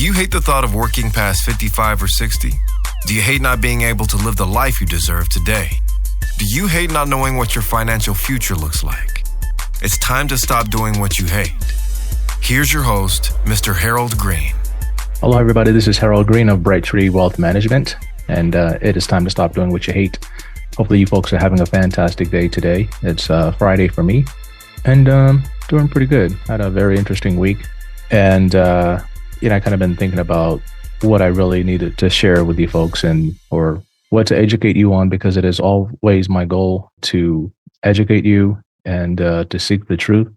you hate the thought of working past 55 or 60? Do you hate not being able to live the life you deserve today? Do you hate not knowing what your financial future looks like? It's time to stop doing what you hate. Here's your host, Mr. Harold Green. Hello, everybody. This is Harold Green of Bright Tree Wealth Management, and it is time to stop doing what you hate. Hopefully, you folks are having a fantastic day today. It's Friday for me, and doing pretty good. Had a very interesting week, and I kind of been thinking about what I really needed to share with you folks, or what to educate you on, because it is always my goal to educate you and to seek the truth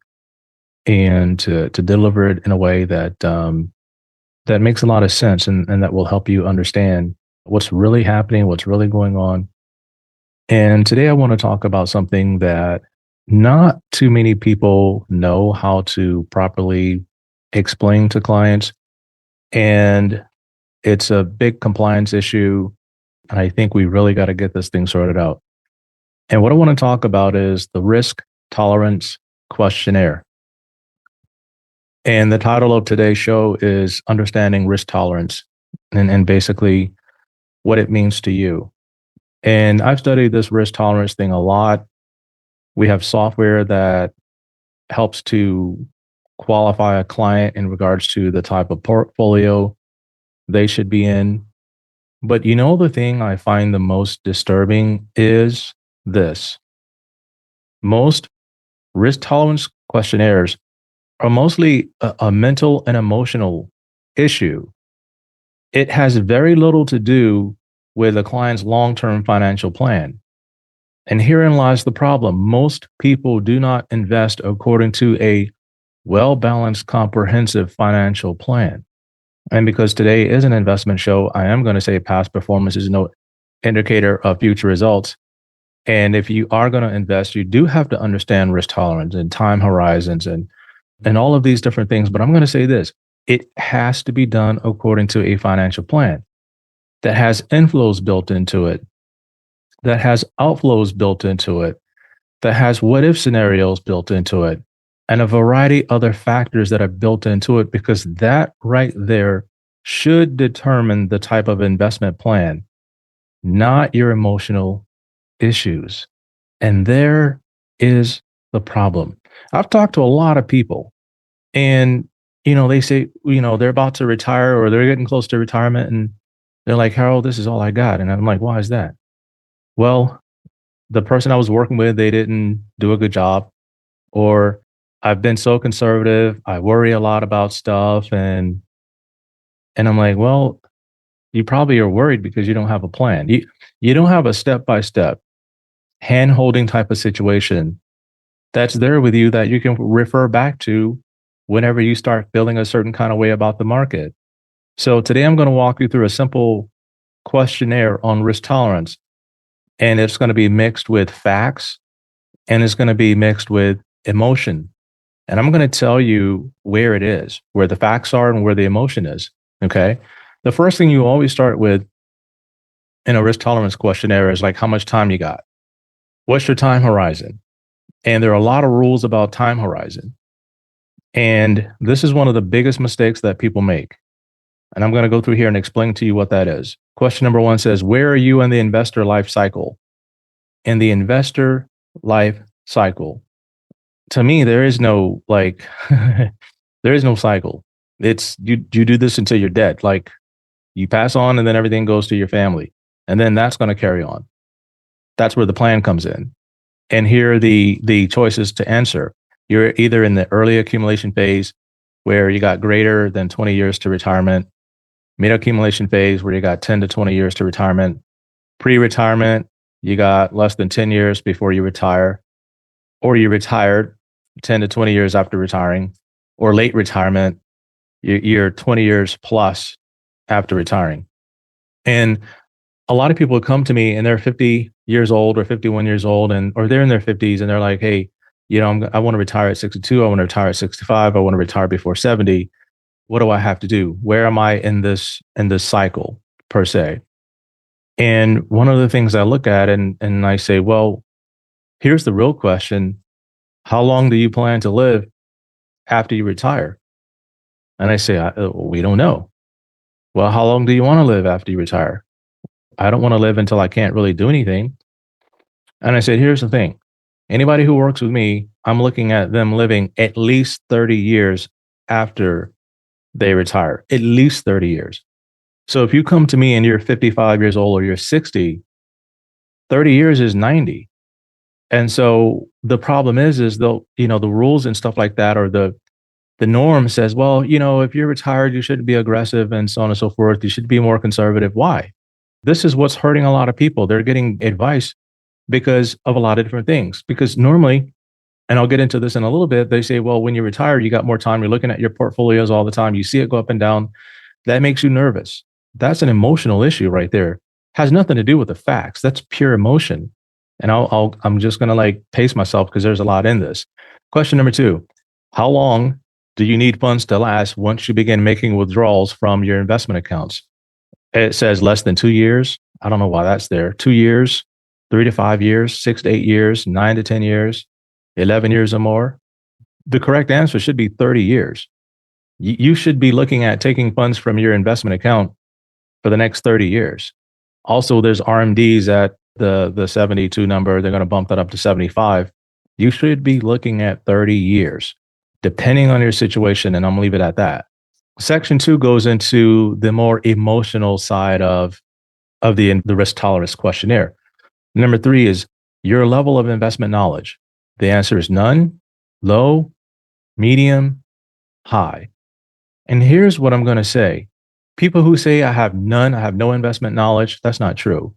and to deliver it in a way that that makes a lot of sense and that will help you understand what's really happening, what's really going on. And today I want to talk about something that not too many people know how to properly explain to clients. And it's a big compliance issue. And I think we really got to get this thing sorted out. And what I want to talk about is the risk tolerance questionnaire. And the title of today's show is Understanding Risk Tolerance, and basically what it means to you. And I've studied this risk tolerance thing a lot. We have software that helps to qualify a client in regards to the type of portfolio they should be in. But the thing I find the most disturbing is this. Most risk tolerance questionnaires are mostly a mental and emotional issue. It has very little to do with a client's long-term financial plan. And herein lies the problem. Most people do not invest according to a well-balanced, comprehensive financial plan. And because today is an investment show, I am going to say past performance is no indicator of future results. And if you are going to invest, you do have to understand risk tolerance and time horizons and all of these different things. But I'm going to say this: it has to be done according to a financial plan that has inflows built into it, that has outflows built into it, that has what-if scenarios built into it, and a variety of other factors that are built into it, because that right there should determine the type of investment plan, not your emotional issues. And there is the problem. I've talked to a lot of people, and they say, they're about to retire or they're getting close to retirement, and they're like, Harold, this is all I got. And I'm like, why is that? Well, the person I was working with, they didn't do a good job, or I've been so conservative, I worry a lot about stuff. And I'm like, well, you probably are worried because you don't have a plan. You don't have a step-by-step hand-holding type of situation that's there with you that you can refer back to whenever you start feeling a certain kind of way about the market. So today I'm going to walk you through a simple questionnaire on risk tolerance, and it's going to be mixed with facts, and it's going to be mixed with emotion. And I'm going to tell you where it is, where the facts are and where the emotion is. Okay. The first thing you always start with in a risk tolerance questionnaire is like, how much time you got? What's your time horizon? And there are a lot of rules about time horizon. And this is one of the biggest mistakes that people make. And I'm going to go through here and explain to you what that is. Question number 1 says, where are you in the investor life cycle? In the investor life cycle. To me, there is no there is no cycle. It's you do this until you're dead. Like, you pass on and then everything goes to your family. And then that's going to carry on. That's where the plan comes in. And here are the choices to answer. You're either in the early accumulation phase, where you got greater than 20 years to retirement, mid accumulation phase, where you got 10 to 20 years to retirement, pre-retirement, you got less than 10 years before you retire, or you retired 10 to 20 years after retiring, or late retirement, you're 20 years plus after retiring. And a lot of people come to me and they're 50 years old or 51 years old, or they're in their 50s, and they're like, hey, I want to retire at 62. I want to retire at 65. I want to retire before 70. What do I have to do? Where am I in this cycle per se? And one of the things I look at and I say, well, here's the real question. How long do you plan to live after you retire? And I say, we don't know. Well, how long do you want to live after you retire? I don't want to live until I can't really do anything. And I said, here's the thing. Anybody who works with me, I'm looking at them living at least 30 years after they retire, at least 30 years. So if you come to me and you're 55 years old or you're 60, 30 years is 90. And so the problem is the rules and stuff like that, or the norm says, well, if you're retired, you shouldn't be aggressive and so on and so forth. You should be more conservative. Why? This is what's hurting a lot of people. They're getting advice because of a lot of different things. Because normally, and I'll get into this in a little bit, they say, well, when you retire, you got more time. You're looking at your portfolios all the time. You see it go up and down. That makes you nervous. That's an emotional issue right there. Has nothing to do with the facts. That's pure emotion. And I'm just going to like pace myself because there's a lot in this. Question number 2, how long do you need funds to last once you begin making withdrawals from your investment accounts? It says less than 2 years. I don't know why that's there. 2 years, 3 to 5 years, 6 to 8 years, 9 to 10 years, 11 years or more. The correct answer should be 30 years. You should be looking at taking funds from your investment account for the next 30 years. Also, there's RMDs at the 72 number. They're going to bump that up to 75. You should be looking at 30 years, depending on your situation. And I'm going to leave it at that. Section 2 goes into the more emotional side of the risk tolerance questionnaire. Number 3 is your level of investment knowledge. The answer is none, low, medium, high. And here's what I'm going to say. People who say I have none, I have no investment knowledge, that's not true.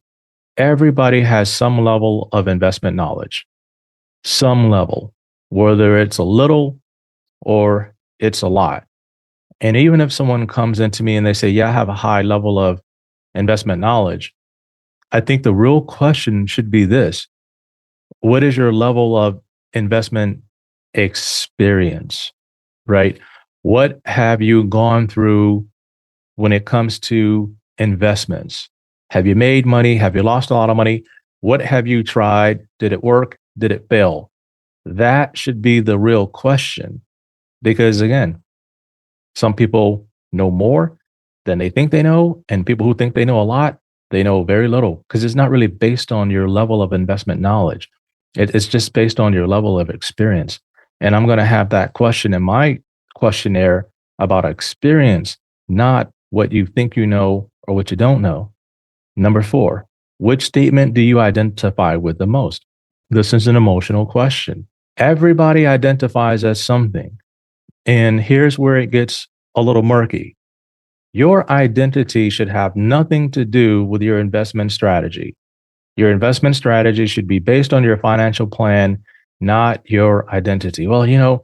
Everybody has some level of investment knowledge, some level, whether it's a little or it's a lot. And even if someone comes into me and they say, yeah, I have a high level of investment knowledge, I think the real question should be this. What is your level of investment experience, right? What have you gone through when it comes to investments? Have you made money? Have you lost a lot of money? What have you tried? Did it work? Did it fail? That should be the real question. Because again, some people know more than they think they know. And people who think they know a lot, they know very little because it's not really based on your level of investment knowledge. It's just based on your level of experience. And I'm going to have that question in my questionnaire about experience, not what you think you know or what you don't know. Number 4, which statement do you identify with the most? This is an emotional question. Everybody identifies as something. And here's where it gets a little murky. Your identity should have nothing to do with your investment strategy. Your investment strategy should be based on your financial plan, not your identity. Well,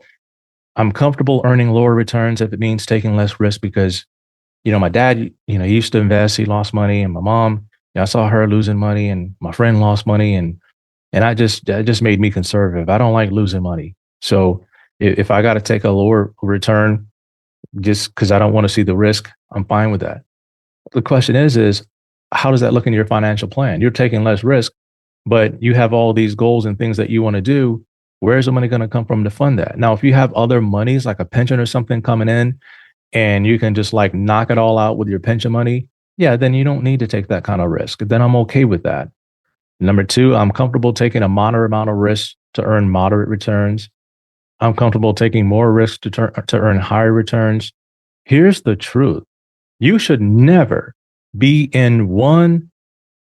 I'm comfortable earning lower returns if it means taking less risk because, my dad, he used to invest, he lost money, and my mom, I saw her losing money, and my friend lost money, and that just made me conservative. I don't like losing money. So if I got to take a lower return just because I don't want to see the risk, I'm fine with that. The question is how does that look in your financial plan? You're taking less risk, but you have all these goals and things that you want to do. Where's the money going to come from to fund that? Now, if you have other monies like a pension or something coming in and you can just like knock it all out with your pension money, yeah, then you don't need to take that kind of risk. Then I'm okay with that. Number 2, I'm comfortable taking a moderate amount of risk to earn moderate returns. I'm comfortable taking more risk to earn higher returns. Here's the truth. You should never be in one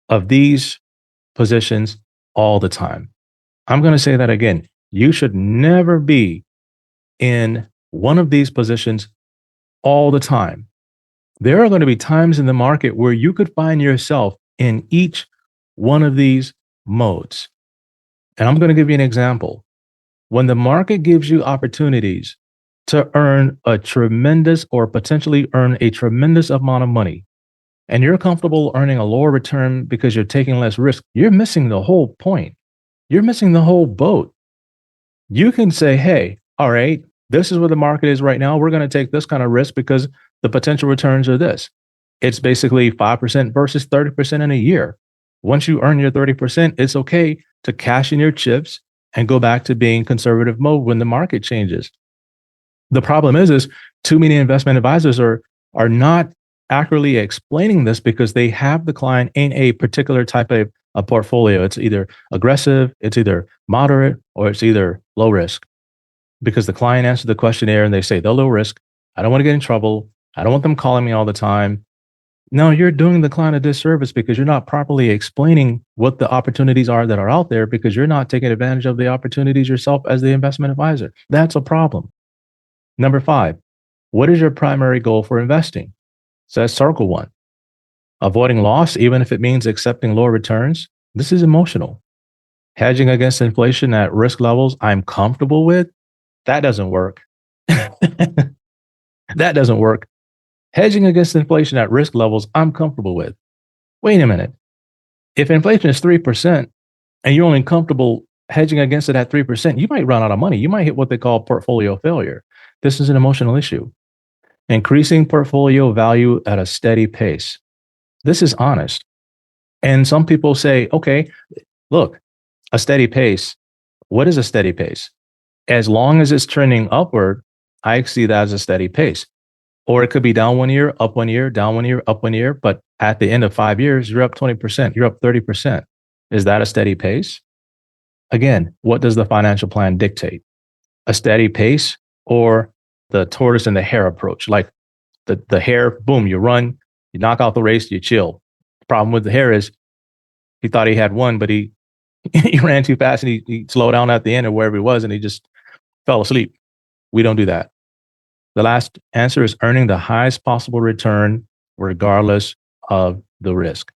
of these positions all the time. I'm going to say that again. You should never be in one of these positions all the time. There are going to be times in the market where you could find yourself in each one of these modes. And I'm going to give you an example. When the market gives you opportunities to earn a tremendous or potentially earn a tremendous amount of money, and you're comfortable earning a lower return because you're taking less risk, you're missing the whole point. You're missing the whole boat. You can say, hey, all right, this is where the market is right now. We're going to take this kind of risk because the potential returns are this. It's basically 5% versus 30% in a year. Once you earn your 30%, it's okay to cash in your chips and go back to being conservative mode when the market changes. The problem is too many investment advisors are not accurately explaining this because they have the client in a particular type of a portfolio. It's either aggressive, it's either moderate, or it's either low risk. Because the client answered the questionnaire and they say they're low risk. I don't want to get in trouble. I don't want them calling me all the time. No, you're doing the client a disservice because you're not properly explaining what the opportunities are that are out there because you're not taking advantage of the opportunities yourself as the investment advisor. That's a problem. Number 5, what is your primary goal for investing? So that's circle 1. Avoiding loss, even if it means accepting lower returns. This is emotional. Hedging against inflation at risk levels I'm comfortable with. That doesn't work. That doesn't work. Hedging against inflation at risk levels I'm comfortable with. Wait a minute. If inflation is 3% and you're only comfortable hedging against it at 3%, you might run out of money. You might hit what they call portfolio failure. This is an emotional issue. Increasing portfolio value at a steady pace. This is honest. And some people say, okay, look, a steady pace. What is a steady pace? As long as it's trending upward, I see that as a steady pace. Or it could be down 1 year, up 1 year, down 1 year, up 1 year. But at the end of 5 years, you're up 20%, you're up 30%. Is that a steady pace? Again, what does the financial plan dictate? A steady pace or the tortoise and the hare approach? Like the hare, boom, you run, you knock out the race, you chill. The problem with the hare is he thought he had won, but he he ran too fast and he slowed down at the end or wherever he was and he just fell asleep. We don't do that. The last answer is earning the highest possible return regardless of the risk.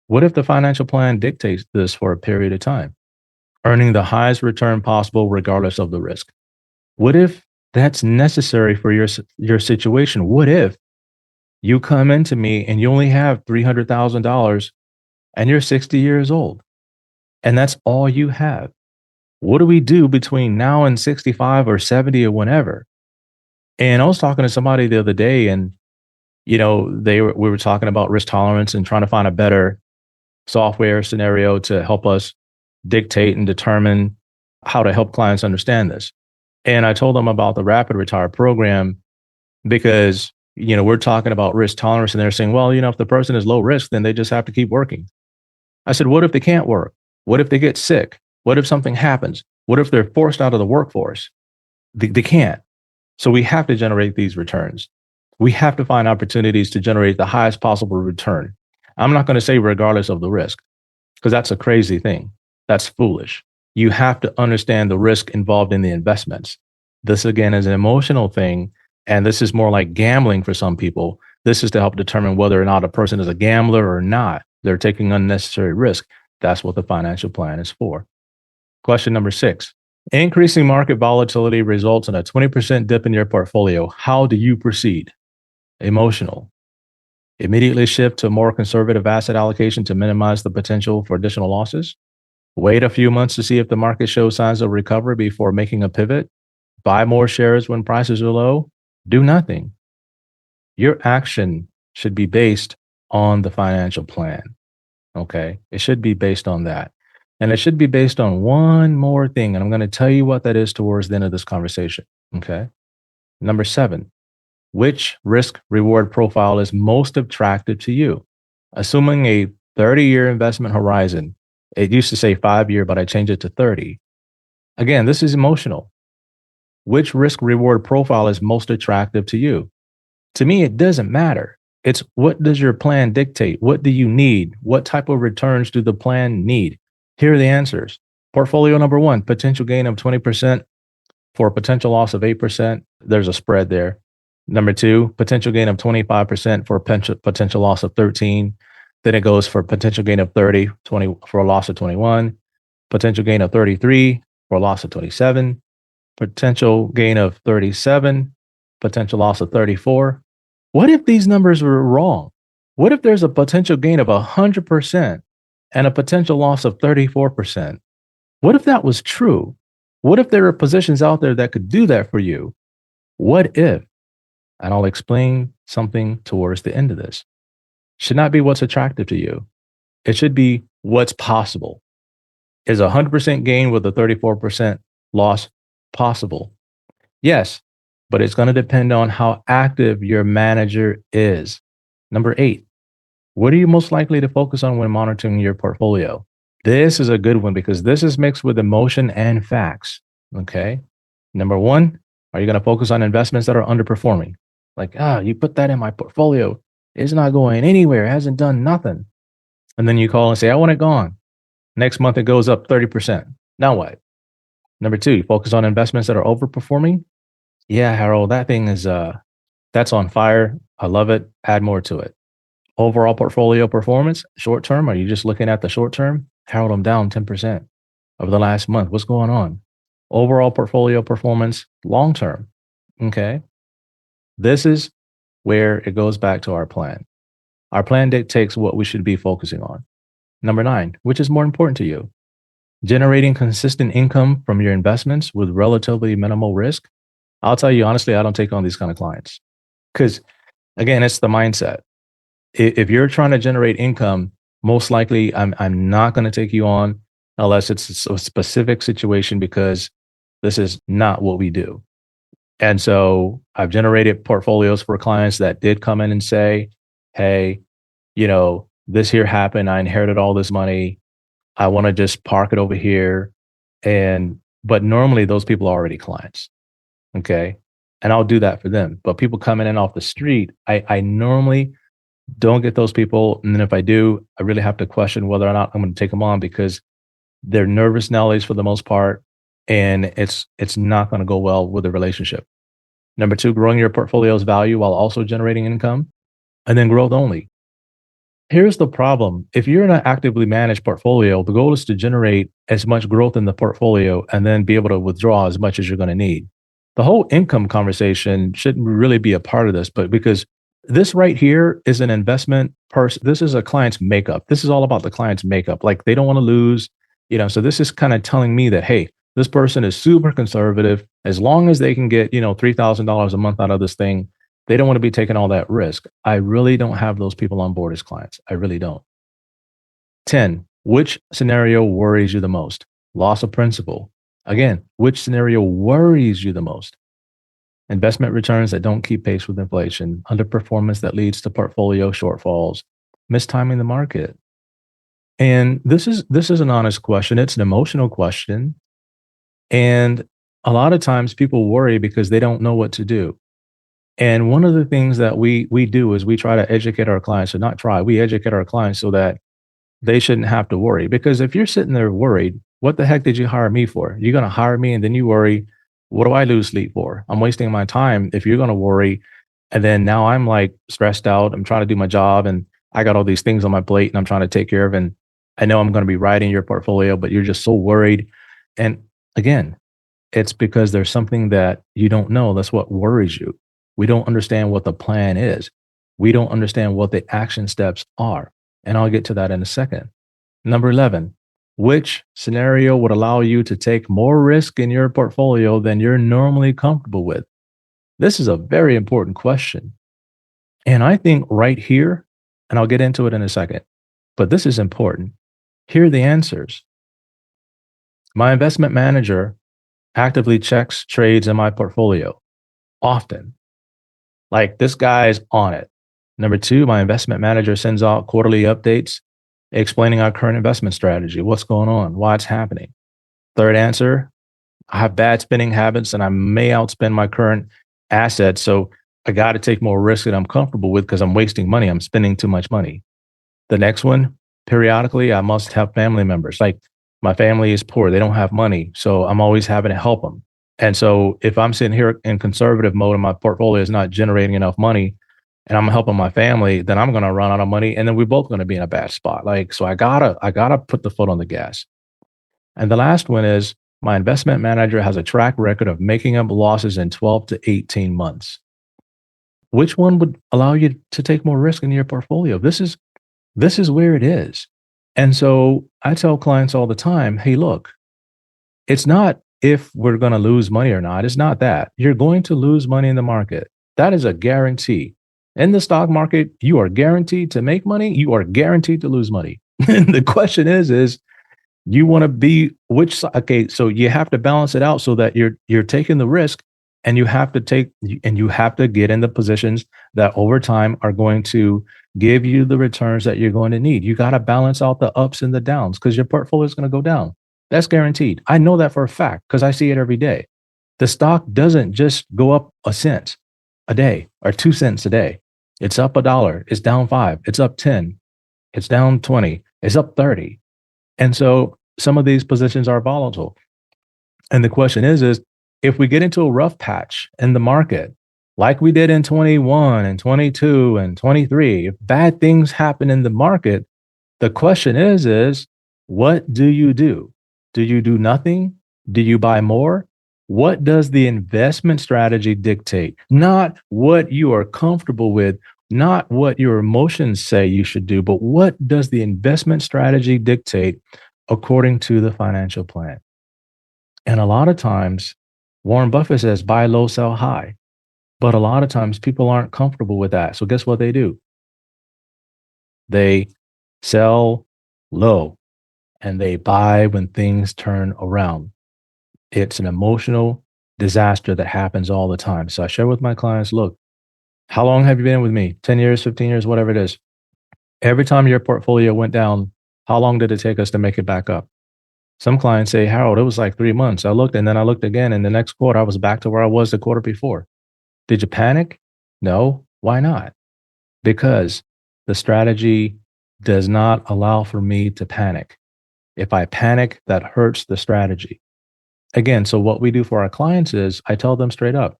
What if the financial plan dictates this for a period of time? Earning the highest return possible regardless of the risk. What if that's necessary for your situation? What if you come into me and you only have $300,000 and you're 60 years old and that's all you have? What do we do between now and 65 or 70 or whenever? And I was talking to somebody the other day and, we were talking about risk tolerance and trying to find a better software scenario to help us dictate and determine how to help clients understand this. And I told them about the Rapid Retire program because, we're talking about risk tolerance and they're saying, well, if the person is low risk, then they just have to keep working. I said, what if they can't work? What if they get sick? What if something happens? What if they're forced out of the workforce? They can't. So we have to generate these returns. We have to find opportunities to generate the highest possible return. I'm not going to say regardless of the risk, because that's a crazy thing. That's foolish. You have to understand the risk involved in the investments. This, again, is an emotional thing, and this is more like gambling for some people. This is to help determine whether or not a person is a gambler or not. They're taking unnecessary risk. That's what the financial plan is for. Question number 6. Increasing market volatility results in a 20% dip in your portfolio. How do you proceed? Emotional. Immediately shift to a more conservative asset allocation to minimize the potential for additional losses. Wait a few months to see if the market shows signs of recovery before making a pivot. Buy more shares when prices are low. Do nothing. Your action should be based on the financial plan. Okay? It should be based on that. And it should be based on one more thing. And I'm going to tell you what that is towards the end of this conversation. Okay. Number 7, which risk reward profile is most attractive to you? Assuming a 30-year investment horizon, it used to say 5-year, but I changed it to 30. Again, this is emotional. Which risk reward profile is most attractive to you? To me, it doesn't matter. It's what does your plan dictate? What do you need? What type of returns do the plan need? Here are the answers. Portfolio number 1, potential gain of 20% for a potential loss of 8%. There's a spread there. Number 2, potential gain of 25% for a potential loss of 13. Then it goes for potential gain of 30, 20 for a loss of 21. Potential gain of 33 for a loss of 27. Potential gain of 37. Potential loss of 34. What if these numbers were wrong? What if there's a potential gain of 100%? And a potential loss of 34%. What if that was true? What if there are positions out there that could do that for you? What if? And I'll explain something towards the end of this. Should not be what's attractive to you. It should be what's possible. Is 100% gain with a 34% loss possible? Yes, but it's going to depend on how active your manager is. Number 8, what are you most likely to focus on when monitoring your portfolio? This is a good one because this is mixed with emotion and facts. Okay. Number 1, are you going to focus on investments that are underperforming? Like, you put that in my portfolio. It's not going anywhere. It hasn't done nothing. And then you call and say, I want it gone. Next month, it goes up 30%. Now what? Number 2, you focus on investments that are overperforming. Yeah, Harold, that thing is, that's on fire. I love it. Add more to it. Overall portfolio performance, short term, are you just looking at the short term? Harold, I'm down 10% over the last month. What's going on? Overall portfolio performance, long term. Okay. This is where it goes back to our plan. Our plan dictates what we should be focusing on. Number 9, which is more important to you? Generating consistent income from your investments with relatively minimal risk. I'll tell you honestly, I don't take on these kind of clients because, again, it's the mindset. If you're trying to generate income, most likely I'm not going to take you on unless it's a specific situation because this is not what we do. And so I've generated portfolios for clients that did come in and say, hey, this here happened. I inherited all this money. I want to just park it over here. But normally those people are already clients. Okay. And I'll do that for them. But people coming in off the street, I normally don't get those people. And then if I do, I really have to question whether or not I'm going to take them on because they're nervous Nellies for the most part. And it's not going to go well with the relationship. Number 2, growing your portfolio's value while also generating income. And then growth only. Here's the problem. If you're in an actively managed portfolio, the goal is to generate as much growth in the portfolio and then be able to withdraw as much as you're going to need. The whole income conversation shouldn't really be a part of this, but because this right here is an investment person, this is a client's makeup. This is all about the client's makeup. Like they don't want to lose, so this is kind of telling me that, hey, this person is super conservative. As long as they can get, $3,000 a month out of this thing, they don't want to be taking all that risk. I really don't have those people on board as clients. I really don't. 10, which scenario worries you the most? Loss of principal. Again, which scenario worries you the most? Investment returns that don't keep pace with inflation, underperformance that leads to portfolio shortfalls, mistiming the market. And this is an honest question. It's an emotional question. And a lot of times people worry because they don't know what to do. And one of the things that we do is we try to educate our clients, we educate our clients so that they shouldn't have to worry. Because if you're sitting there worried, what the heck did you hire me for? You're going to hire me and then you worry, what do I lose sleep for? I'm wasting my time if you're going to worry. And then now I'm like stressed out. I'm trying to do my job and I got all these things on my plate and I'm trying to take care of. And I know I'm going to be writing your portfolio, but you're just so worried. And again, it's because there's something that you don't know. That's what worries you. We don't understand what the plan is. We don't understand what the action steps are. And I'll get to that in a second. Number 11, which scenario would allow you to take more risk in your portfolio than you're normally comfortable with? This is a very important question. And I think right here, and I'll get into it in a second, but this is important. Here are the answers. My investment manager actively checks trades in my portfolio often. Like this guy's on it. Number 2, my investment manager sends out quarterly updates explaining our current investment strategy, what's going on, why it's happening. Third answer, I have bad spending habits and I may outspend my current assets. So I got to take more risk that I'm comfortable with because I'm wasting money. I'm spending too much money. The next one, periodically, I must have family members. Like my family is poor. They don't have money. So I'm always having to help them. And so if I'm sitting here in conservative mode and my portfolio is not generating enough money and I'm helping my family, then I'm going to run out of money. And then we're both going to be in a bad spot. So I gotta put the foot on the gas. And the last one is my investment manager has a track record of making up losses in 12 to 18 months. Which one would allow you to take more risk in your portfolio? This is where it is. And so I tell clients all the time, hey, look, it's not if we're going to lose money or not. It's not that. You're going to lose money in the market. That is a guarantee. In the stock market, you are guaranteed to make money. You are guaranteed to lose money. The question is you want to be which side? Okay, so you have to balance it out so that you're taking the risk and you have to get in the positions that over time are going to give you the returns that you're going to need. You got to balance out the ups and the downs because your portfolio is going to go down. That's guaranteed. I know that for a fact because I see it every day. The stock doesn't just go up a cent a day or 2 cents a day. It's up $1. It's down 5. It's up 10. It's down 20. It's up 30. And so some of these positions are volatile. And the question is if we get into a rough patch in the market, like we did in 21 and 22 and 23, if bad things happen in the market, the question is what do you do? Do you do nothing? Do you buy more? What does the investment strategy dictate? Not what you are comfortable with, not what your emotions say you should do, but what does the investment strategy dictate according to the financial plan? And a lot of times, Warren Buffett says buy low, sell high. But a lot of times people aren't comfortable with that. So guess what they do? They sell low and they buy when things turn around. It's an emotional disaster that happens all the time. So I share with my clients, look, how long have you been with me? 10 years, 15 years, whatever it is. Every time your portfolio went down, how long did it take us to make it back up? Some clients say, Harold, it was like 3 months. I looked and then I looked again. And the next quarter, I was back to where I was the quarter before. Did you panic? No. Why not? Because the strategy does not allow for me to panic. If I panic, that hurts the strategy. Again, so what we do for our clients is I tell them straight up,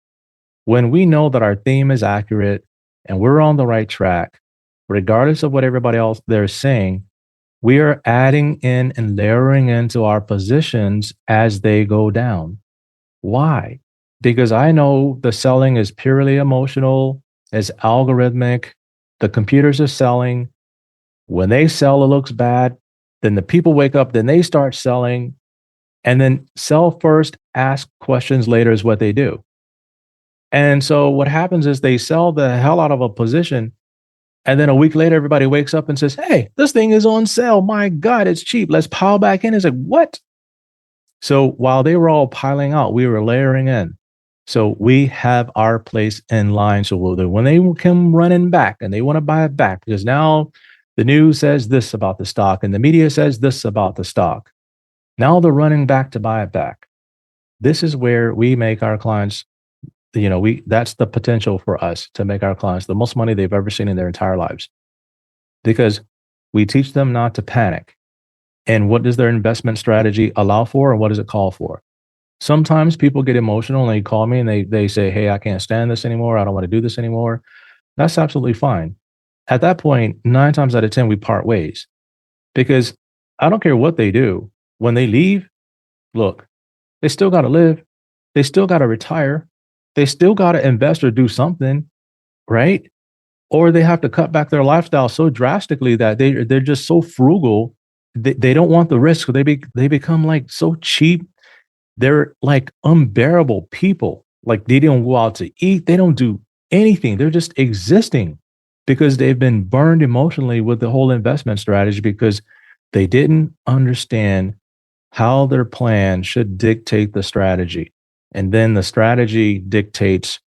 when we know that our theme is accurate and we're on the right track, regardless of what everybody else they're saying, we are adding in and layering into our positions as they go down. Why? Because I know the selling is purely emotional, it's algorithmic. The computers are selling. When they sell, it looks bad. Then the people wake up, then they start selling. And then sell first, ask questions later is what they do. And so what happens is they sell the hell out of a position. And then a week later, everybody wakes up and says, hey, this thing is on sale. My God, it's cheap. Let's pile back in. It's like, what? So while they were all piling out, we were layering in. So we have our place in line. So when they come running back and they want to buy it back, because now the news says this about the stock and the media says this about the stock. Now they're running back to buy it back. This is where we make our clients, that's the potential for us to make our clients the most money they've ever seen in their entire lives. Because we teach them not to panic. And what does their investment strategy allow for and what does it call for? Sometimes people get emotional and they call me and they say, hey, I can't stand this anymore. I don't want to do this anymore. That's absolutely fine. At that point, 9 times out of 10, we part ways because I don't care what they do. When they leave, look, they still got to live. They still got to retire. They still got to invest or do something, right? Or they have to cut back their lifestyle so drastically that they're just so frugal. They don't want the risk. They become like so cheap. They're like unbearable people. Like they don't go out to eat. They don't do anything. They're just existing because they've been burned emotionally with the whole investment strategy because they didn't understand how their plan should dictate the strategy. And then the strategy dictates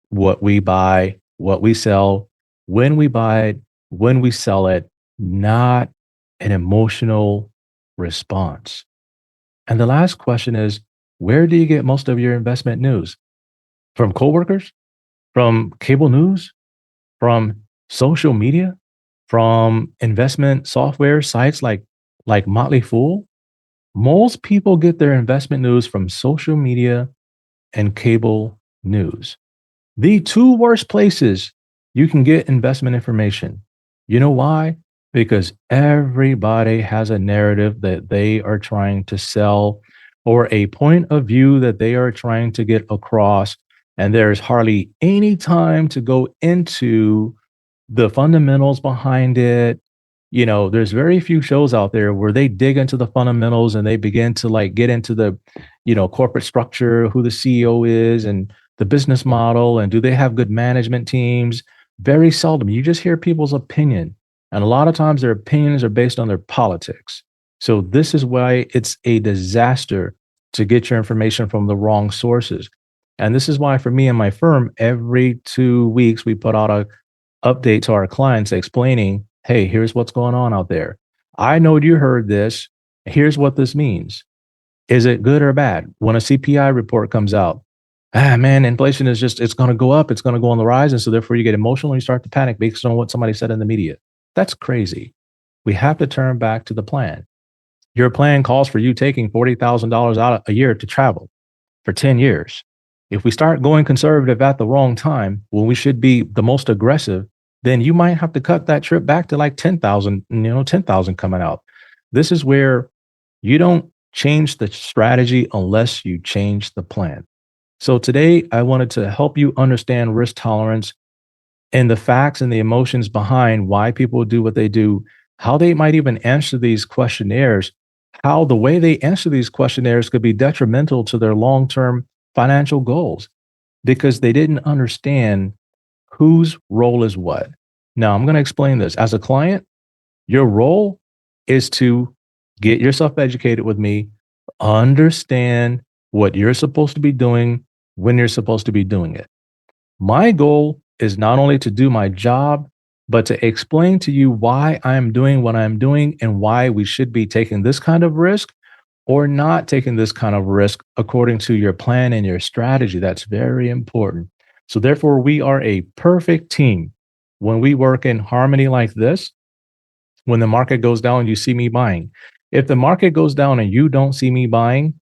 what we buy, what we sell, when we buy it, when we sell it, not an emotional response. And the last question is, where do you get most of your investment news? From coworkers? From cable news? From social media? From investment software sites like Motley Fool? Most people get their investment news from social media and cable news. The 2 worst places you can get investment information. You know why? Because everybody has a narrative that they are trying to sell or a point of view that they are trying to get across. And there's hardly any time to go into the fundamentals behind it. There's very few shows out there where they dig into the fundamentals and they begin to like get into the, corporate structure, who the CEO is and the business model, and do they have good management teams? Very seldom. You just hear people's opinion. And a lot of times their opinions are based on their politics. So this is why it's a disaster to get your information from the wrong sources. And this is why for me and my firm, every 2 weeks, we put out update to our clients explaining, hey, here's what's going on out there. I know you heard this. Here's what this means. Is it good or bad? When a CPI report comes out, man, inflation is it's going to go up. It's going to go on the rise. And so therefore you get emotional and you start to panic based on what somebody said in the media. That's crazy. We have to turn back to the plan. Your plan calls for you taking $40,000 out a year to travel for 10 years. If we start going conservative at the wrong time, when we should be the most aggressive, then you might have to cut that trip back to like 10,000, 10,000 coming out. This is where you don't change the strategy unless you change the plan. So today I wanted to help you understand risk tolerance and the facts and the emotions behind why people do what they do, how they might even answer these questionnaires, how the way they answer these questionnaires could be detrimental to their long-term financial goals because they didn't understand whose role is what. Now, I'm going to explain this. As a client, your role is to get yourself educated with me, understand what you're supposed to be doing when you're supposed to be doing it. My goal is not only to do my job, but to explain to you why I'm doing what I'm doing and why we should be taking this kind of risk or not taking this kind of risk according to your plan and your strategy. That's very important. So therefore, we are a perfect team. When we work in harmony like this, when the market goes down, you see me buying. If the market goes down and you don't see me buying,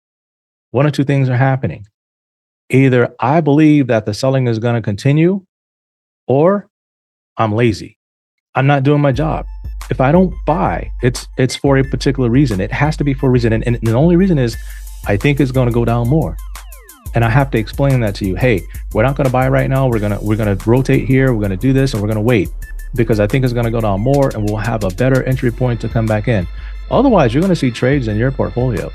one of two things are happening. Either I believe that the selling is going to continue, or I'm lazy. I'm not doing my job. If I don't buy, it's for a particular reason. It has to be for a reason. And the only reason is I think it's going to go down more. And I have to explain that to you. Hey, we're not going to buy right now. We're going to rotate here. We're going to do this and we're going to wait because I think it's going to go down more and we'll have a better entry point to come back in. Otherwise, you're going to see trades in your portfolio.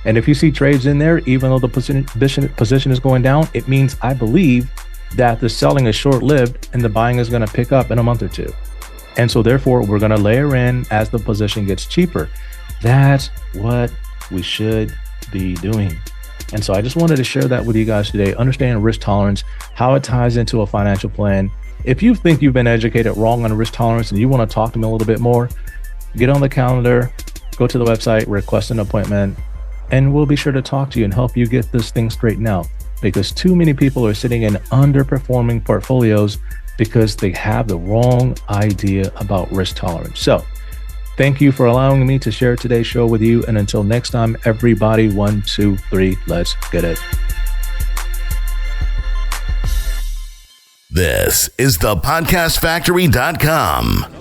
And if you see trades in there, even though the position is going down, it means I believe that the selling is short-lived and the buying is going to pick up in a month or two. And so therefore, we're going to layer in as the position gets cheaper. That's what we should be doing. And so I just wanted to share that with you guys today. Understand risk tolerance, how it ties into a financial plan. If you think you've been educated wrong on risk tolerance and you want to talk to me a little bit more, get on the calendar, go to the website, request an appointment, and we'll be sure to talk to you and help you get this thing straightened out. Because too many people are sitting in underperforming portfolios because they have the wrong idea about risk tolerance. So thank you for allowing me to share today's show with you. And until next time, everybody, 1, 2, 3, let's get it. This is the podcastfactory.com.